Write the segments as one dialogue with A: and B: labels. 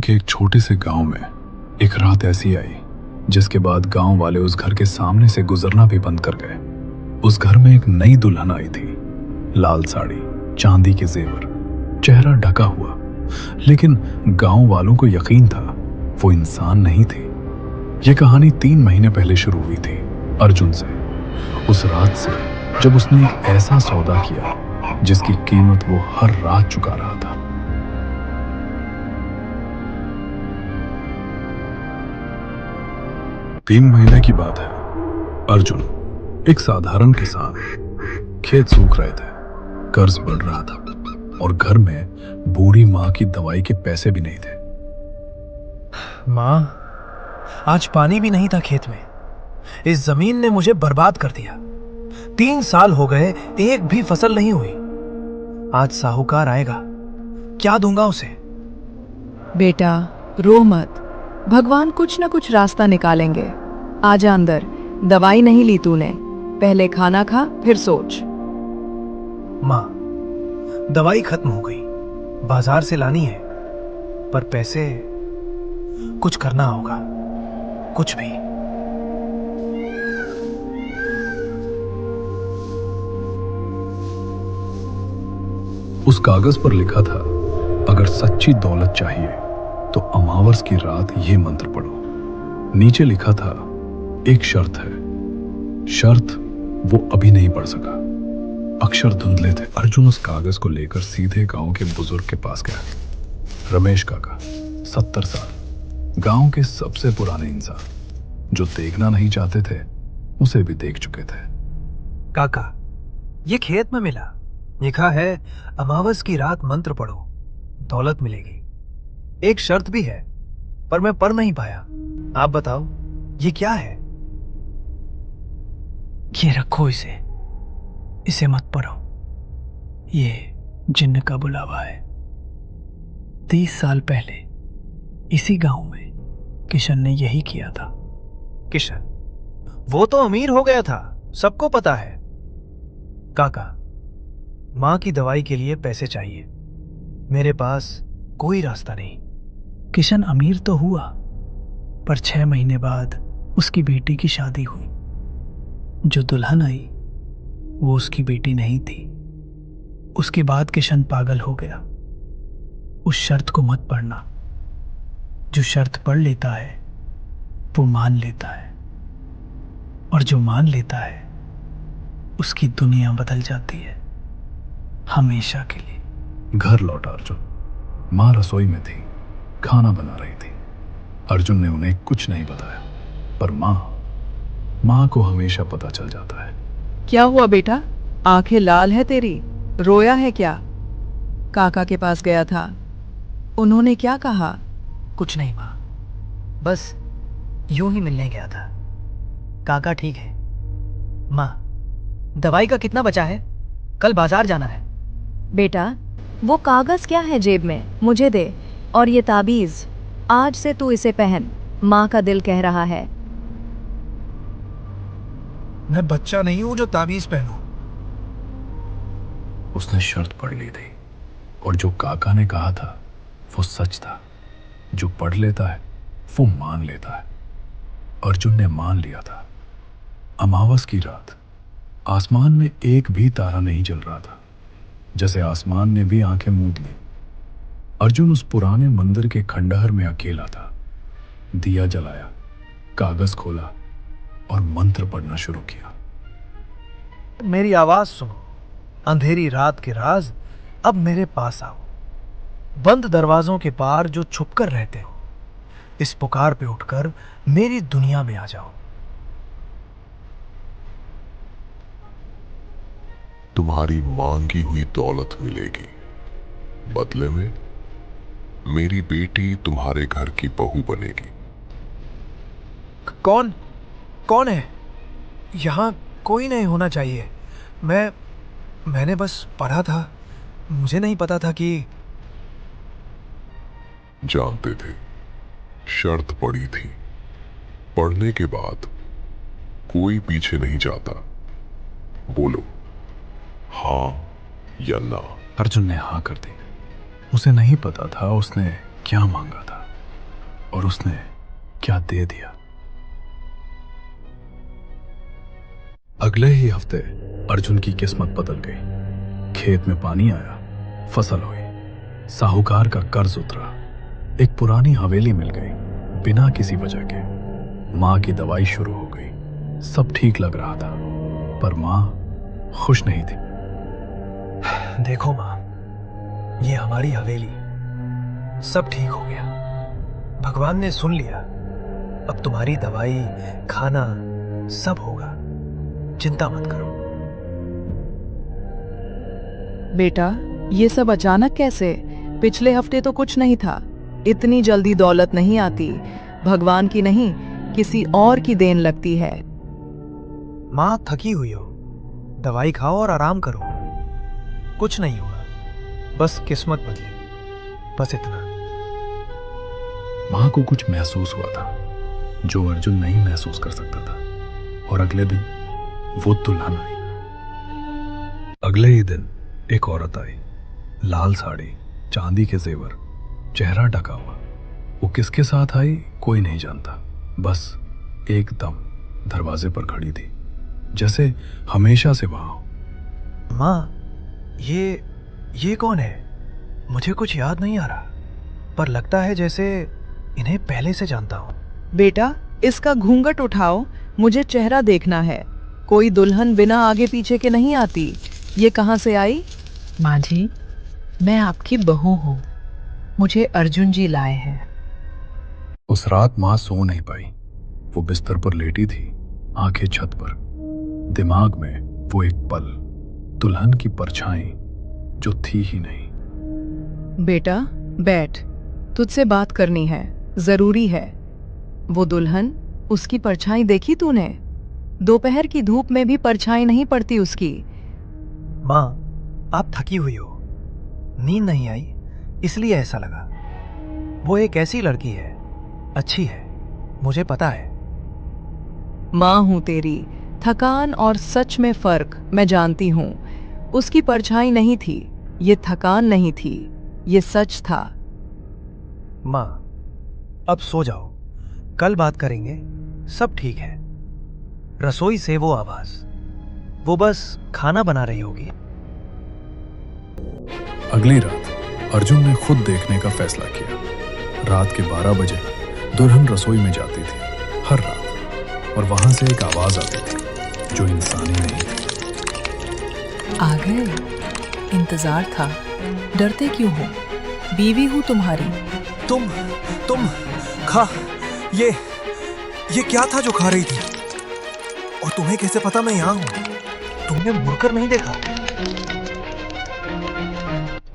A: के एक छोटे से गांव में एक रात ऐसी आई जिसके बाद गांव वाले उस घर के सामने से गुजरना भी बंद कर गए। उस घर में एक नई दुल्हन आई थी, लाल साड़ी, चांदी के जेवर, चेहरा ढका हुआ, लेकिन गांव वालों को यकीन था वो इंसान नहीं थी। ये कहानी 3 महीने पहले शुरू हुई थी अर्जुन से, उस रात से जब उसने एक ऐसा सौदा किया जिसकी कीमत वो हर रात चुका रहा था। तीन महीने की बात है। अर्जुन एक साधारण किसान, खेत सूख रहे थे, कर्ज बढ़ रहा था और घर में बूढ़ी माँ की दवाई के पैसे भी नहीं थे।
B: माँ, आज पानी भी नहीं था खेत में। इस जमीन ने मुझे बर्बाद कर दिया। 3 साल हो गए, एक भी फसल नहीं हुई। आज साहूकार आएगा, क्या दूंगा उसे?
C: बेटा रो मत, भगवान कुछ ना कुछ रास्ता निकालेंगे। आजा अंदर, दवाई नहीं ली तूने, पहले खाना खा फिर सोच।
B: माँ, दवाई खत्म हो गई, बाजार से लानी है, पर पैसे कुछ करना होगा, कुछ भी।
A: उस कागज पर लिखा था, अगर सच्ची दौलत चाहिए तो अमावस की रात ये मंत्र पढ़ो। नीचे लिखा था, एक शर्त है। शर्त वो अभी नहीं पढ़ सका, अक्षर धुंधले थे। अर्जुन उस कागज को लेकर सीधे गांव के बुजुर्ग के पास गया। रमेश काका, 70 साल, गांव के सबसे पुराने इंसान, जो देखना नहीं चाहते थे उसे भी देख चुके थे।
B: काका, ये खेत में मिला, लिखा है अमावस की रात मंत्र पढ़ो, दौलत मिलेगी। एक शर्त भी है, पर मैं पढ़ नहीं पाया। आप बताओ ये क्या है? ये रखो, इसे मत पढ़ो, ये जिन्न का बुलावा है। 30 साल पहले इसी गांव में किशन ने यही किया था। किशन? वो तो अमीर हो गया था, सबको पता है। काका, मां की दवाई के लिए पैसे चाहिए, मेरे पास कोई रास्ता नहीं। किशन अमीर तो हुआ, पर 6 महीने बाद उसकी बेटी की शादी हुई। जो दुल्हन आई वो उसकी बेटी नहीं थी। उसके बाद किशन पागल हो गया। उस शर्त को मत पढ़ना, जो शर्त पढ़ लेता है वो मान लेता है, और जो मान लेता है उसकी दुनिया बदल जाती है, हमेशा के लिए।
A: घर लौटा अर्जुन। माँ रसोई में थी, खाना बना रही थी। अर्जुन ने उन्हें कुछ नहीं बताया, पर माँ को हमेशा पता चल जाता है।
C: क्या हुआ बेटा, आंखें लाल है तेरी, रोया है क्या? काका के पास गया था, उन्होंने क्या कहा?
B: कुछ नहीं माँ, बस यूं ही मिलने गया था। काका ठीक है। माँ, दवाई का कितना बचा है? कल बाजार जाना है।
D: बेटा, वो कागज क्या है जेब में, मुझे दे। और ये ताबीज, आज से तू इसे पहन, माँ का दिल कह रहा है।
B: मैं बच्चा नहीं हूं जो ताबीज पहनूं।
A: उसने शर्त पढ़ ली थी, और जो काका ने कहा था वो सच था। जो पढ़ लेता है वो मान लेता है। अर्जुन ने मान लिया था। अमावस की रात आसमान में एक भी तारा नहीं जल रहा था, जैसे आसमान ने भी आंखें मूंद ली। अर्जुन उस पुराने मंदिर के खंडहर में अकेला था। दिया जलाया, कागज खोला और मंत्र पढ़ना शुरू किया।
B: मेरी आवाज सुनो, अंधेरी रात के राज, अब मेरे पास आओ। बंद दरवाजों के पार जो छुपकर रहते हो, इस पुकार पे उठकर मेरी दुनिया में आ जाओ।
E: तुम्हारी मांगी हुई दौलत मिलेगी, बदले में मेरी बेटी तुम्हारे घर की बहू बनेगी।
B: कौन है? यहां कोई नहीं होना चाहिए। मैंने बस पढ़ा था, मुझे नहीं पता था कि।
E: जानते थे, शर्त पड़ी थी, पढ़ने के बाद कोई पीछे नहीं जाता। बोलो हाँ या ना।
A: अर्जुन ने हाँ कर दी। उसे नहीं पता था उसने क्या मांगा था, और उसने क्या दे दिया। अगले ही हफ्ते अर्जुन की किस्मत बदल गई। खेत में पानी आया, फसल हुई, साहूकार का कर्ज उतरा, एक पुरानी हवेली मिल गई बिना किसी वजह के। माँ की दवाई शुरू हो गई, सब ठीक लग रहा था, पर माँ खुश नहीं थी।
B: देखो माँ, ये हमारी हवेली, सब ठीक हो गया, भगवान ने सुन लिया। अब तुम्हारी दवाई, खाना सब होगा, चिंता मत करो।
C: बेटा, ये सब अचानक कैसे? पिछले हफ्ते तो कुछ नहीं था। इतनी जल्दी दौलत नहीं आती। भगवान की नहीं, किसी और की देन लगती है।
B: माँ थकी हुई हो, दवाई खाओ और आराम करो, कुछ नहीं होगा, बस किस्मत बदली, बस इतना।
A: माँ को कुछ महसूस हुआ था जो अर्जुन नहीं महसूस कर सकता था, और अगले दिन वो दुल्हन आई। अगले ही दिन एक औरत आई, लाल साड़ी, चांदी के जेवर, चेहरा ढका हुआ। वो किसके साथ आई कोई नहीं जानता, बस एकदम दरवाजे पर खड़ी थी, जैसे हमेशा से वहां हो।
B: माँ, ये कौन है? मुझे कुछ याद नहीं आ रहा, पर लगता है जैसे इन्हें पहले से जानता हूँ।
C: बेटा, इसका घूंघट उठाओ, मुझे चेहरा देखना है। कोई दुल्हन बिना आगे पीछे के नहीं आती। ये कहाँ से आई?
F: माँ जी, मैं आपकी बहू हूँ, मुझे अर्जुन जी लाए हैं।
A: उस रात माँ सो नहीं पाई। वो बिस्तर पर लेटी थी, आंखें छत पर, दिमाग में वो एक पल, दुल्हन की परछाई जो थी ही नहीं।
C: बेटा, बैठ, तुझसे बात करनी है, जरूरी है। वो दुल्हन, उसकी परछाई देखी तूने? दोपहर की धूप में भी परछाई नहीं पड़ती उसकी।
B: माँ, आप थकी हुई हो, नींद नहीं आई, इसलिए ऐसा लगा। वो एक ऐसी लड़की है, अच्छी है, मुझे पता है।
C: माँ हूं तेरी, थकान और सच में फर्क मैं जानती हूँ। उसकी परछाई नहीं थी, ये थकान नहीं थी, ये सच था।
B: माँ, अब सो जाओ, कल बात करेंगे, सब ठीक है। रसोई से वो आवाज, वो बस खाना बना रही होगी।
A: अगली रात अर्जुन ने खुद देखने का फैसला किया। रात के 12 बजे दुल्हन रसोई में जाती थी हर रात, और वहां से एक आवाज आती थी जो इंसानी नहीं थी।
F: आ गए, इंतजार था, डरते क्यों हो? बीवी हूँ तुम्हारी।
B: तुम खा, ये क्या था जो खा रही थी? और तुम्हें कैसे पता मैं यहां हूं? तुमने मुड़कर नहीं देखा?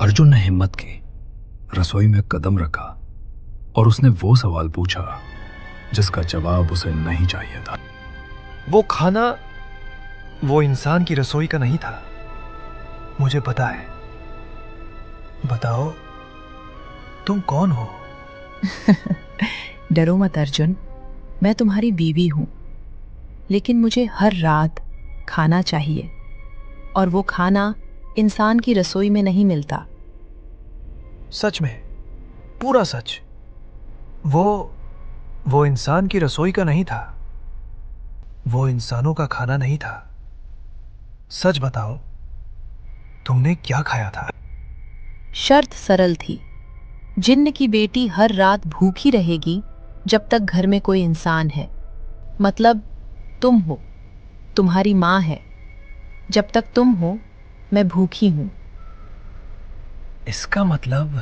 A: अर्जुन ने हिम्मत की, रसोई में कदम रखा, और उसने वो सवाल पूछा जिसका जवाब उसे नहीं चाहिए था।
B: वो खाना वो इंसान की रसोई का नहीं था, मुझे पता है। बताओ, तुम कौन हो?
F: डरो मत अर्जुन, मैं तुम्हारी बीवी हूँ, लेकिन मुझे हर रात खाना चाहिए, और वो खाना इंसान की रसोई में नहीं मिलता।
B: सच में, पूरा सच? वो इंसान की रसोई का नहीं था, वो इंसानों का खाना नहीं था। सच बताओ, तुमने क्या खाया था?
F: शर्त सरल थी, जिन्न की बेटी हर रात भूखी रहेगी जब तक घर में कोई इंसान है। मतलब तुम हो, तुम्हारी माँ है, जब तक तुम हो मैं भूखी हूँ।
B: इसका मतलब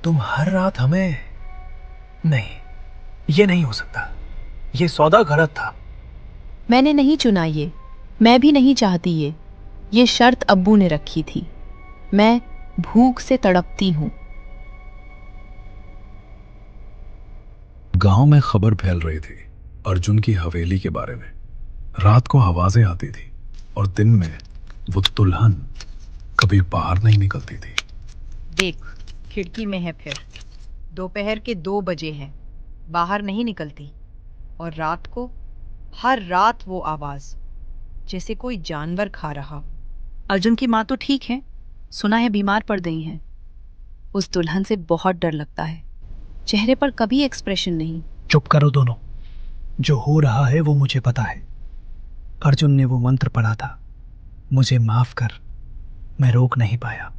B: तुम हर रात हमें... नहीं, ये नहीं हो सकता, ये सौदा गलत था।
F: मैंने नहीं चुना ये, मैं भी नहीं चाहती ये शर्त अब्बू ने रखी थी। मैं भूख से तड़पती हूँ।
A: गांव में खबर फैल रही थी अर्जुन की हवेली के बारे में। रात को आवाजें आती थी, और दिन में वो दुल्हन कभी बाहर नहीं निकलती थी।
C: देख, खिड़की में है फिर। दोपहर के 2 बजे हैं, बाहर नहीं निकलती। और रात को, हर रात वो आवाज, जैसे कोई जानवर खा रहा हो।
F: अर्जुन की माँ तो ठीक है, सुना है बीमार पड़ गई हैं। उस दुल्हन से बहुत डर लगता है। चेहरे पर कभी एक्सप्रेशन नहीं।
B: चुप करो दोनों। जो हो रहा है वो मुझे पता है। अर्जुन ने वो मंत्र पढ़ा था, मुझे माफ कर, मैं रोक नहीं पाया।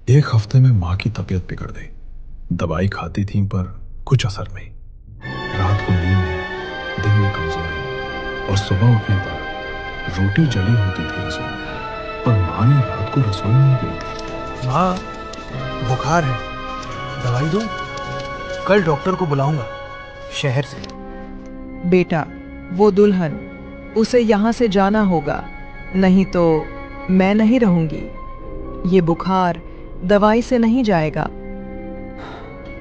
A: एक हफ्ते में माँ की तबीयत बिगड़ गई। दवाई खाती थी पर कुछ असर नहीं। रात को नींद नहीं, दिन में कमजोरी, और सुबह उठने पर रोटी जली होती थी रसोई में। पर माँ ने रात को रसोई में ही गई थी।
B: माँ, बुखार है, दवाई दूं? कल डॉक्टर को बुलाऊंगा शहर से।
G: बेटा, वो दुल्हन, उसे यहाँ से जाना होगा, नहीं तो मैं नहीं रहूंगी। ये बुखार दवाई से नहीं जाएगा।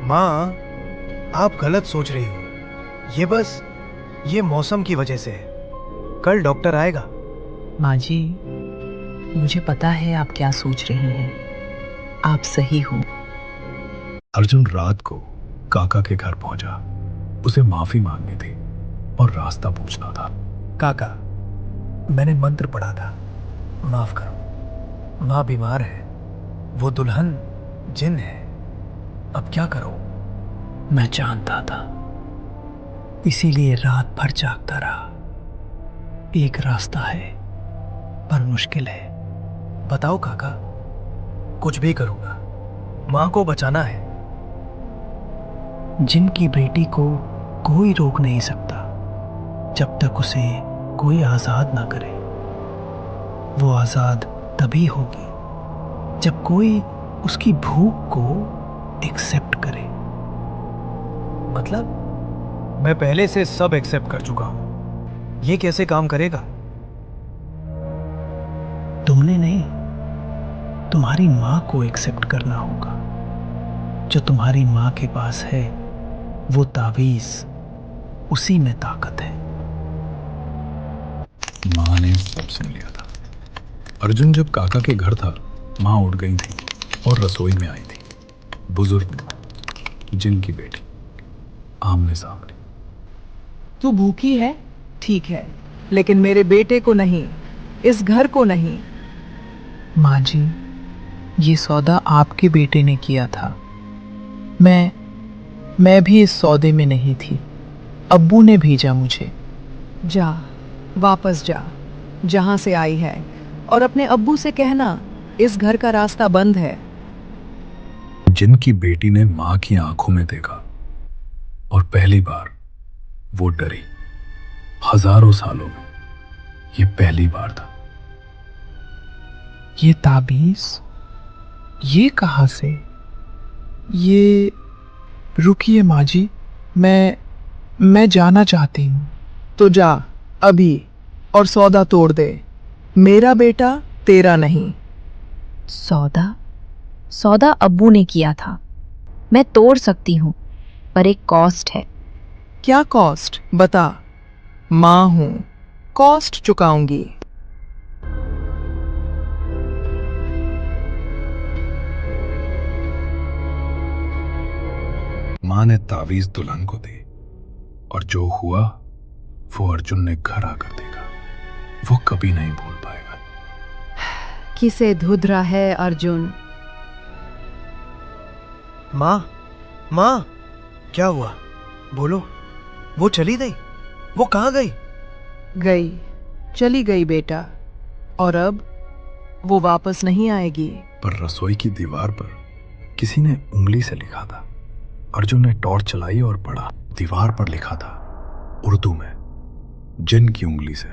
B: माँ, आप गलत सोच रही हो। ये मौसम की वजह से है। कल डॉक्टर आएगा।
F: माँ जी, मुझे पता है आप क्या सोच रही हैं। आप सही हो।
A: अर्जुन रात को काका के घर पहुंचा। उसे माफी मांगनी थी और रास्ता पूछना था।
B: काका, मैंने मंत्र पढ़ा था, माफ करो। माँ बीमार है, वो दुल्हन जिन है, अब क्या करो? मैं जानता था, इसीलिए रात भर जागता रहा। एक रास्ता है पर मुश्किल है। बताओ काका, कुछ भी करूंगा, माँ को बचाना है। जिनकी बेटी को कोई रोक नहीं सकता जब तक उसे कोई आजाद ना करे। वो आजाद तभी होगी जब कोई उसकी भूख को एक्सेप्ट करे। मतलब मैं पहले से सब एक्सेप्ट कर चुका हूं। ये कैसे काम करेगा? तुमने नहीं, तुम्हारी माँ को एक्सेप्ट करना होगा। जो तुम्हारी माँ के पास है वो तावीज, उसी में ताकत है।
A: माँ ने सब सुन लिया था। अर्जुन जब काका के घर था, माँ उठ गई थी और रसोई में आई थी। बुजुर्ग जिनकी बेटी आमने सामने।
G: तू भूखी है, ठीक है, लेकिन मेरे बेटे को नहीं, इस घर को नहीं।
F: माँ जी, ये सौदा आपके बेटे ने किया था। मैं भी इस सौदे में नहीं थी। अब्बू ने भेजा मुझे।
G: जा, वापस जा जहां से आई है, और अपने अब्बू से कहना इस घर का रास्ता बंद है।
A: जिनकी बेटी ने माँ की आंखों में देखा और पहली बार वो डरी। हजारों सालों में ये पहली बार था।
H: ये ताबीज, ये कहाँ से? ये रुकिए माँ जी, मैं जाना चाहती हूँ।
G: तो जा अभी और सौदा तोड़ दे। मेरा बेटा तेरा नहीं।
D: सौदा अब्बू ने किया था। मैं तोड़ सकती हूँ, पर एक कॉस्ट है।
G: क्या कॉस्ट? बता। माँ हूं, कॉस्ट चुकाऊंगी।
A: माँ ने तावीज दुल्हन को दी और जो हुआ वो अर्जुन ने घर आकर देखा। वो कभी नहीं भूल पाएगा।
C: किसे धुधरा है अर्जुन?
B: माँ, क्या हुआ? बोलो। वो चली गई? वो कहाँ गई?
G: गई, चली गई बेटा, और अब वो वापस नहीं आएगी।
A: पर रसोई की दीवार पर किसी ने उंगली से लिखा था। अर्जुन ने टॉर्च चलाई और पढ़ा। दीवार पर लिखा था उर्दू में, जिन की उंगली से,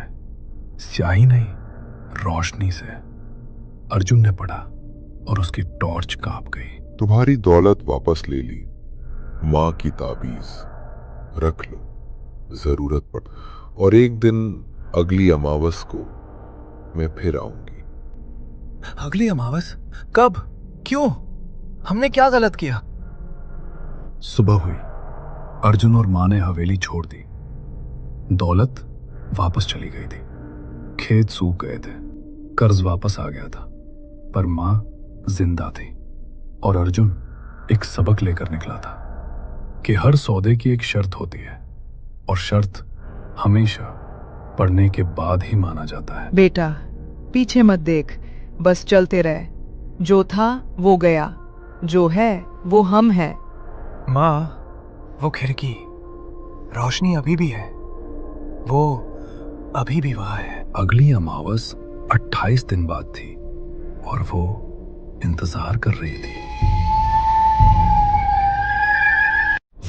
A: स्याही नहीं, रोशनी से। अर्जुन ने पढ़ा और उसकी टॉर्च कांप गई।
E: तुम्हारी दौलत वापस ले ली, माँ की ताबीज रख लो, जरूरत पड़, और एक दिन अगली अमावस को मैं फिर आऊंगी।
B: अगली अमावस? कब? क्यों? हमने क्या गलत किया?
A: सुबह हुई। अर्जुन और माँ ने हवेली छोड़ दी। दौलत वापस चली गई थी। खेत सूख गए थे। कर्ज वापस आ गया था। पर माँ जिंदा थी और अर्जुन एक सबक लेकर निकला था कि हर सौदे की एक शर्त होती है और शर्त हमेशा पढ़ने के बाद ही माना जाता है।
G: बेटा, पीछे मत देख, बस चलते रहे। जो था वो गया, जो है वो हम हैं।
B: माँ, वो खिड़की, रोशनी अभी भी है, वो अभी भी वहां है।
A: अगली अमावस 28 दिन बाद थी और वो इंतजार कर रही थी।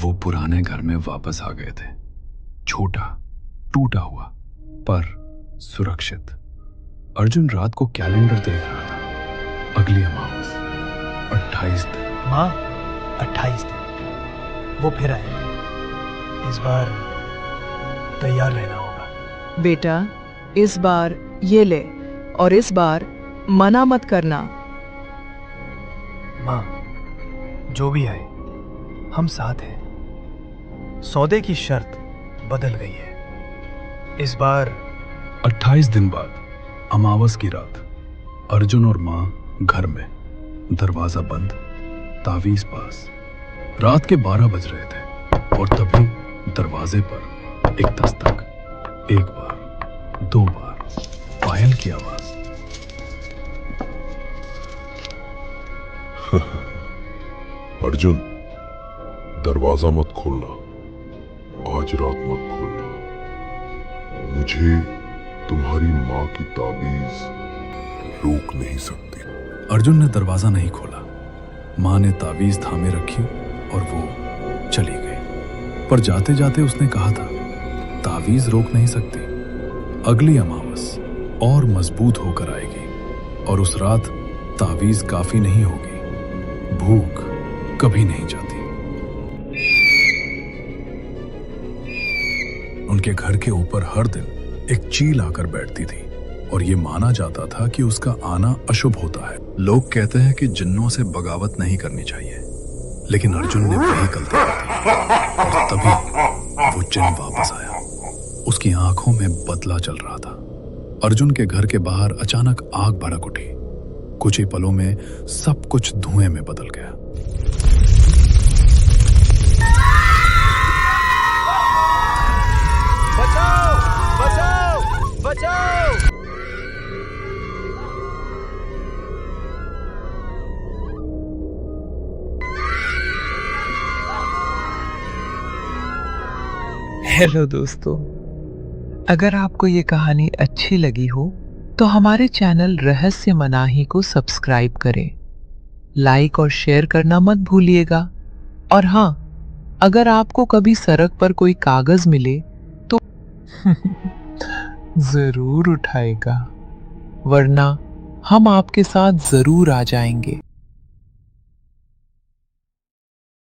A: वो पुराने घर में वापस आ गए थे, छोटा, टूटा हुआ, पर सुरक्षित। अर्जुन रात को कैलेंडर देख रहा था। अगली अमावस 28 दिन।
B: माँ, 28 दिन, वो फिर आए। इस बार तैयार रहना होगा।
G: बेटा, इस बार ये ले और इस बार मना मत करना।
B: माँ, जो भी आए, हम साथ हैं। सौदे की शर्त बदल गई है। इस बार
A: 28 दिन बाद अमावस की रात, अर्जुन और मां घर में, दरवाजा बंद, तावीज पास। रात के 12 बज रहे थे और तभी दरवाजे पर एक दस्तक, एक बार, 2 बार, पायल की आवाज।
E: अर्जुन, दरवाजा मत खोलना, आज रात मत खोलना। मुझे तुम्हारी माँ की ताबीज रोक नहीं सकती।
A: अर्जुन ने दरवाजा नहीं खोला। मां ने तावीज थामे रखी और वो चली गई। पर जाते जाते उसने कहा था, तावीज रोक नहीं सकती। अगली अमावस और मजबूत होकर आएगी और उस रात तावीज काफी नहीं होगी। भूख कभी नहीं जाती। उनके घर के ऊपर हर दिन एक चील आकर बैठती थी और ये माना जाता था कि उसका आना अशुभ होता है। लोग कहते हैं कि जिन्नों से बगावत नहीं करनी चाहिए, लेकिन अर्जुन ने वही गलती कर दी और तभी वो जिन्न वापस आया। उसकी आंखों में बदला चल रहा था। अर्जुन के घर के बाहर अचानक आग भड़क उठी। कुछ ही पलों में सब कुछ धुएं में बदल गया।
B: बचाओ, बचाओ, बचाओ!
H: हेलो दोस्तों, अगर आपको ये कहानी अच्छी लगी हो तो हमारे चैनल रहस्य मनाही को सब्सक्राइब करें, लाइक और शेयर करना मत भूलिएगा। और हाँ, अगर आपको कभी सड़क पर कोई कागज मिले तो जरूर उठाएगा, वरना हम आपके साथ जरूर आ जाएंगे।